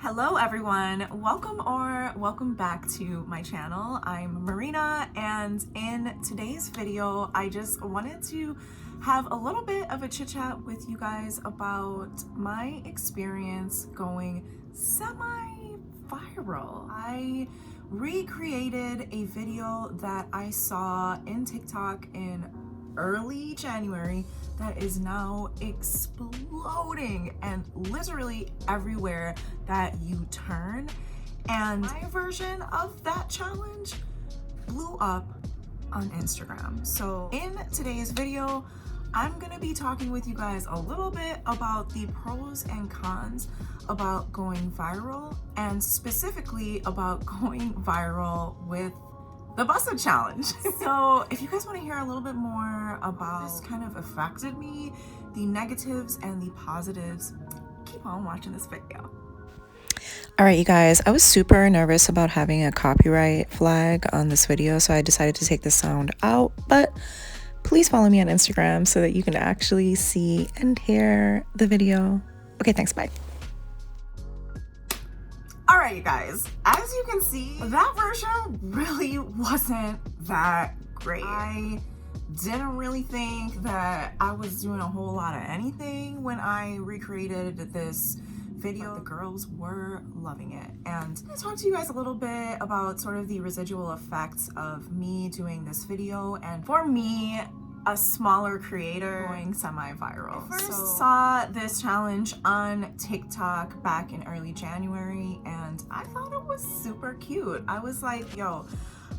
Hello everyone, welcome back to my channel. I'm Marina, and in today's video I just wanted to have a little bit of a chit chat with you guys about my experience going semi-viral. I recreated a video that I saw in TikTok in early January that is now exploding and literally everywhere that you turn, and my version of that challenge blew up on Instagram. So in today's video I'm gonna be talking with you guys a little bit about the pros and cons about going viral, and specifically about going viral with the BUSS challenge. So if you guys want to hear a little bit more about this kind of affected me, the negatives and the positives, keep on watching this video. All right, you guys, I was super nervous about having a copyright flag on this video, so I decided to take the sound out, but please follow me on Instagram so that you can actually see and hear the video. Okay, thanks, bye. All right, you guys, as you can see, that version really wasn't that great. I didn't really think that I was doing a whole lot of anything when I recreated this video. But the girls were loving it, and I'm gonna talk to you guys a little bit about sort of the residual effects of me doing this video, and for me, a smaller creator going semi-viral. I first saw this challenge on TikTok back in early January, and I thought it was super cute. I was like, yo,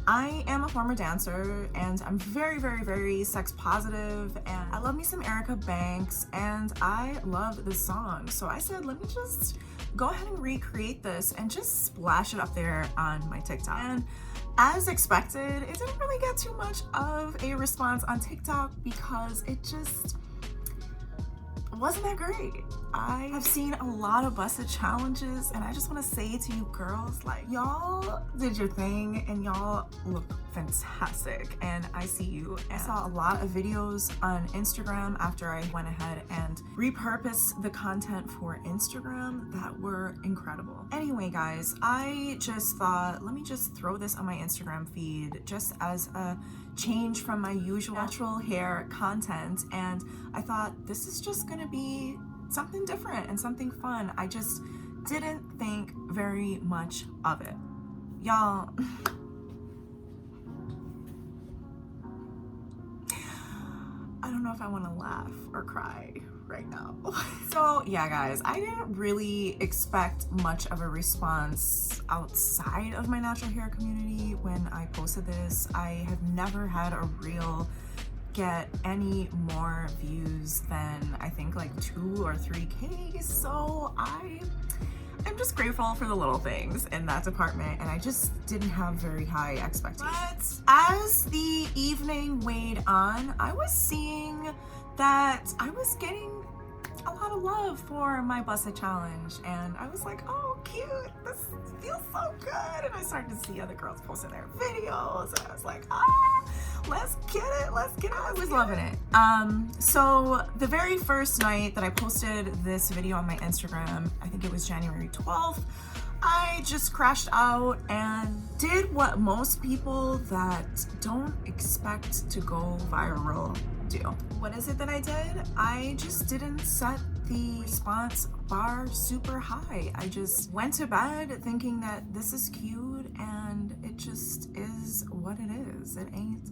I am a former dancer and I'm very sex positive, and I love me some Erica Banks and I love this song. So I said, let me just go ahead and recreate this and just splash it up there on my TikTok. And as expected, it didn't really get too much of a response on TikTok because it just wasn't that great. I have seen a lot of BUSS challenges, and I just want to say to you girls, like, y'all did your thing and y'all look fantastic, and I see you. And I saw a lot of videos on Instagram after I went ahead and repurposed the content for Instagram that were incredible. Anyway, guys, I just thought, let me just throw this on my Instagram feed just as a change from my usual natural hair content, and I thought this is just gonna be something different and something fun. I just didn't think very much of it, y'all. I don't know if I want to laugh or cry right now. So yeah, guys, I didn't really expect much of a response outside of my natural hair community when I posted this. I have never had a reel get any more views than I think like 2 or 3K. So I'm just grateful for the little things in that department, and I just didn't have very high expectations. But as the evening weighed on, I was seeing that I was getting a lot of love for my BUSS challenge, and I was like, oh cute, this feels so good. And I started to see other girls posting their videos, and I was like, let's get it. I was loving it. So the very first night that I posted this video on my Instagram, I think it was January 12th, I just crashed out and did what most people that don't expect to go viral do. What is it that I did? I just didn't set the response bar super high. I just went to bed thinking that this is cute, and it just is what it is. It ain't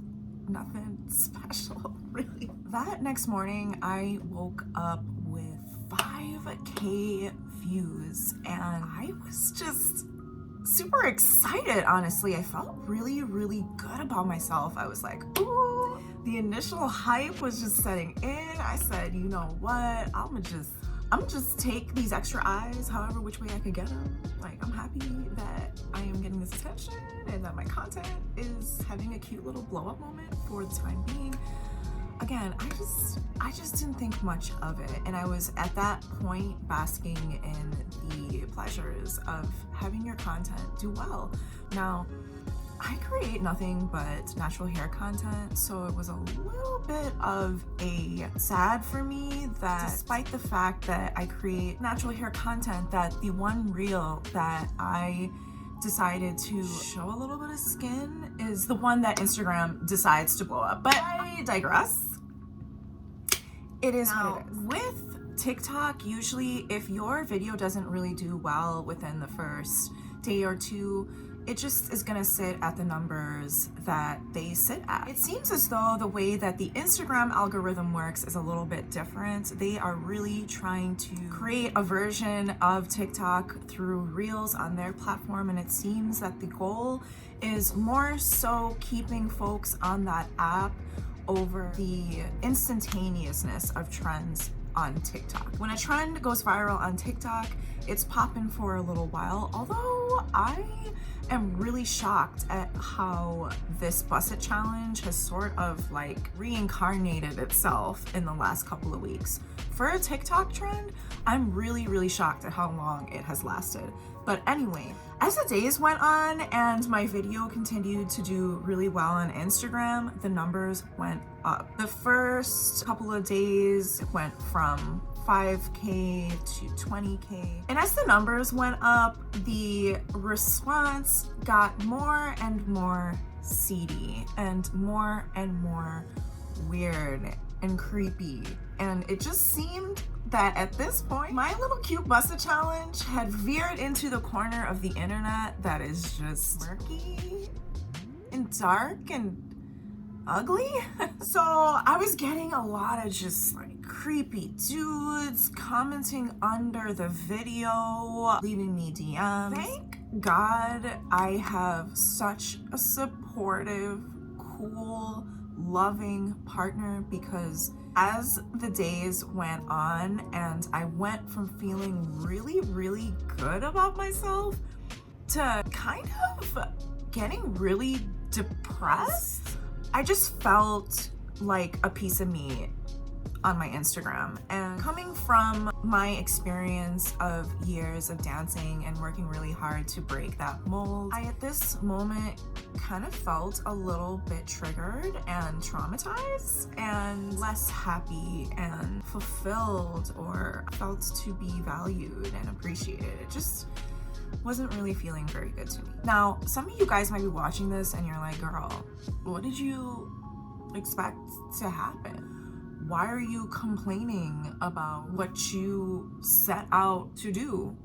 nothing special, really. That next morning, I woke up with 5K views, and I was just super excited, honestly. I felt really good about myself. I was like, ooh. The initial hype was just setting in. I said, you know what? I'm just take these extra eyes however which way I could get them. Like, I'm happy that I am getting this attention and that my content is having a cute little blow up moment for the time being. Again, I just didn't think much of it, and I was at that point basking in the pleasures of having your content do well. Now, I create nothing but natural hair content, so it was a little bit of a sad for me that despite the fact that I create natural hair content, that the one reel that I decided to show a little bit of skin is the one that Instagram decides to blow up. But I digress. It is now, what it is. With TikTok, usually if your video doesn't really do well within the first day or two, it just is gonna sit at the numbers that they sit at. It seems as though the way that the Instagram algorithm works is a little bit different. They are really trying to create a version of TikTok through Reels on their platform, and it seems that the goal is more so keeping folks on that app over the instantaneousness of trends on TikTok. When a trend goes viral on TikTok, it's popping for a little while, although I am really shocked at how this BUSS It challenge has sort of like reincarnated itself in the last couple of weeks. For a TikTok trend, I'm really shocked at how long it has lasted. But anyway, as the days went on and my video continued to do really well on Instagram, the numbers went up. The first couple of days it went from 5K to 20K. And as the numbers went up, the response got more and more seedy and more weird and creepy. And it just seemed that at this point, my little cute BUSS It challenge had veered into the corner of the internet that is just murky and dark and ugly. So I was getting a lot of just like creepy dudes commenting under the video, leaving me DMs. Thank God I have such a supportive, cool, loving partner, because as the days went on and I went from feeling really good about myself to kind of getting really depressed, I just felt like a piece of me on my Instagram. And coming from my experience of years of dancing and working really hard to break that mold, I at this moment kind of felt a little bit triggered and traumatized and less happy and fulfilled, or felt to be valued and appreciated. It just wasn't really feeling very good to me. Now, some of you guys might be watching this and you're like, girl, what did you expect to happen? Why are you complaining about what you set out to do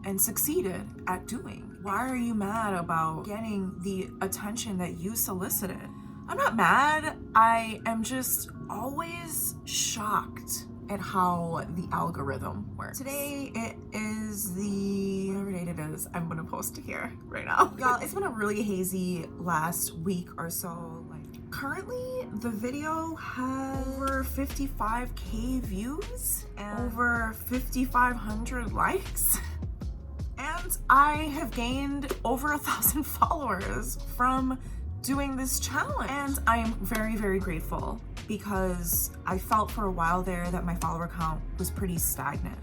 and succeeded at doing? Why are you mad about getting the attention that you solicited? I'm not mad. I am just always shocked at how the algorithm works. Today it is whatever date it is, I'm gonna post it here right now. Y'all, it's been a really hazy last week or so. Currently, the video has over 55K views and over 5,500 likes. And I have gained over 1,000 followers from doing this challenge. And I am very grateful, because I felt for a while there that my follower count was pretty stagnant.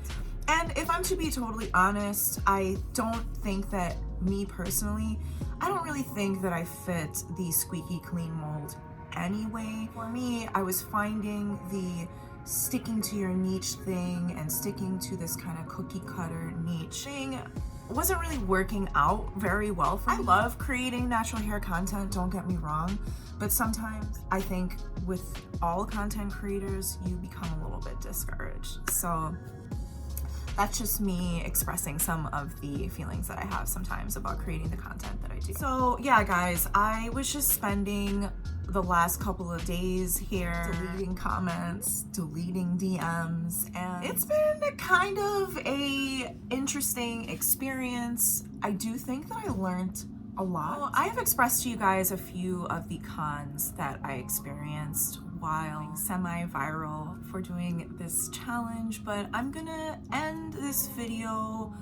And if I'm to be totally honest, I don't think that me personally, I don't really think that I fit the squeaky clean mold anyway. For me, I was finding the sticking to your niche thing and sticking to this kind of cookie cutter niche thing wasn't really working out very well for me. I love creating natural hair content, don't get me wrong, but sometimes I think with all content creators, you become a little bit discouraged. So that's just me expressing some of the feelings that I have sometimes about creating the content that I do. So yeah, guys, I was just spending the last couple of days here deleting comments, deleting DMs, and it's been kind of a interesting experience. I do think that I learned a lot. Well, I have expressed to you guys a few of the cons that I experienced while semi-viral for doing this challenge, but I'm gonna end this video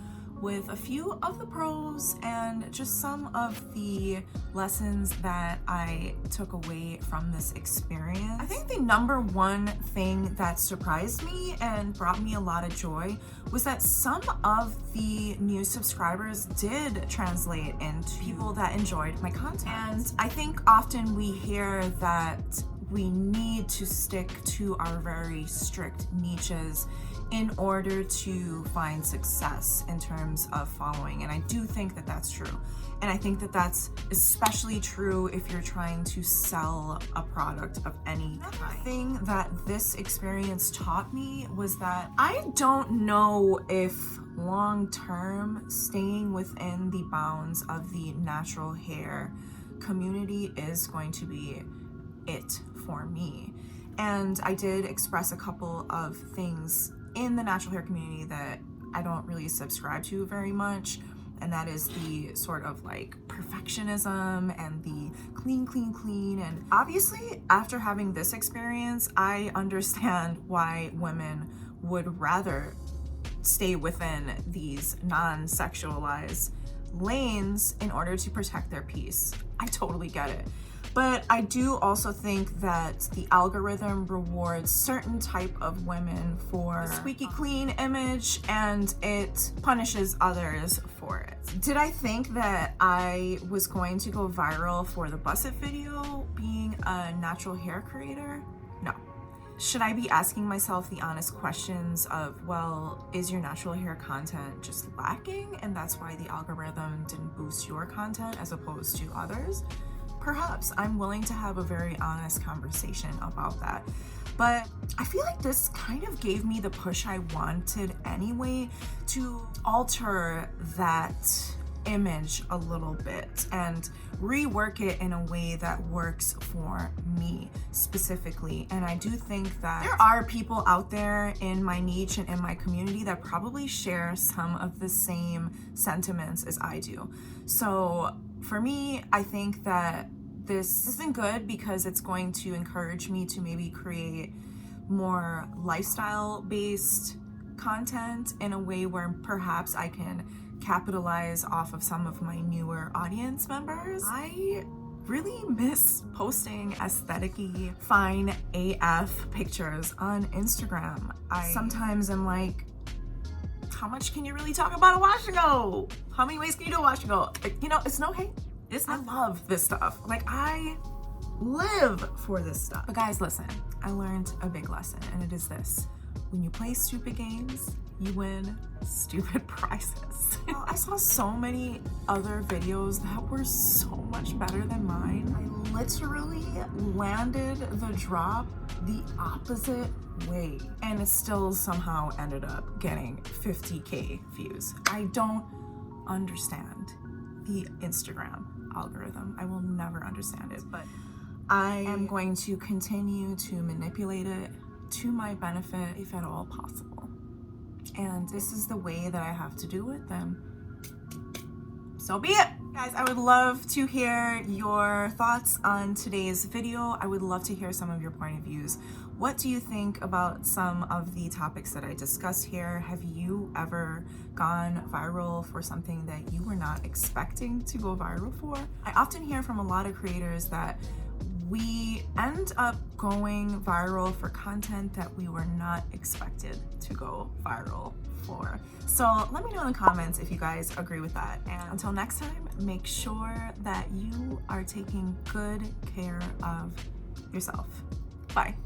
with a few of the pros and just some of the lessons that I took away from this experience. I think the number one thing that surprised me and brought me a lot of joy was that some of the new subscribers did translate into people that enjoyed my content. And I think often we hear that we need to stick to our very strict niches in order to find success in terms of following. And I do think that that's true. And I think that that's especially true if you're trying to sell a product of any kind. The thing that this experience taught me was that I don't know if long-term staying within the bounds of the natural hair community is going to be it for me. And I did express a couple of things in the natural hair community that I don't really subscribe to very much, and that is the sort of like perfectionism and the clean. And obviously after having this experience, I understand why women would rather stay within these non-sexualized lanes in order to protect their peace. I totally get it. But I do also think that the algorithm rewards certain type of women for a squeaky clean image, and it punishes others for it. Did I think that I was going to go viral for the BUSS video being a natural hair creator? No. Should I be asking myself the honest questions of, well, is your natural hair content just lacking and that's why the algorithm didn't boost your content as opposed to others? Perhaps. I'm willing to have a very honest conversation about that. But I feel like this kind of gave me the push I wanted anyway to alter that image a little bit and rework it in a way that works for me specifically. And I do think that there are people out there in my niche and in my community that probably share some of the same sentiments as I do. So for me, I think that this isn't good because it's going to encourage me to maybe create more lifestyle-based content in a way where perhaps I can capitalize off of some of my newer audience members. I really miss posting aesthetic-y, fine AF pictures on Instagram. Sometimes I'm like, how much can you really talk about a wash and go? How many ways can you do a wash and go? You know, it's no hate. I love this stuff. Like, I live for this stuff. But guys, listen, I learned a big lesson, and it is this. When you play stupid games, you win stupid prizes. I saw so many other videos that were so much better than mine. I literally landed the drop the opposite way, and it still somehow ended up getting 50K views. I don't understand the Instagram algorithm. I will never understand it, but I am going to continue to manipulate it to my benefit if at all possible. And this is the way that I have to do it, then so be it. Guys, I would love to hear your thoughts on today's video. I would love to hear some of your point of views. What do you think about some of the topics that I discussed here? Have you ever gone viral for something that you were not expecting to go viral for? I often hear from a lot of creators that we end up going viral for content that we were not expected to go viral for. So let me know in the comments if you guys agree with that. And until next time, make sure that you are taking good care of yourself. Bye.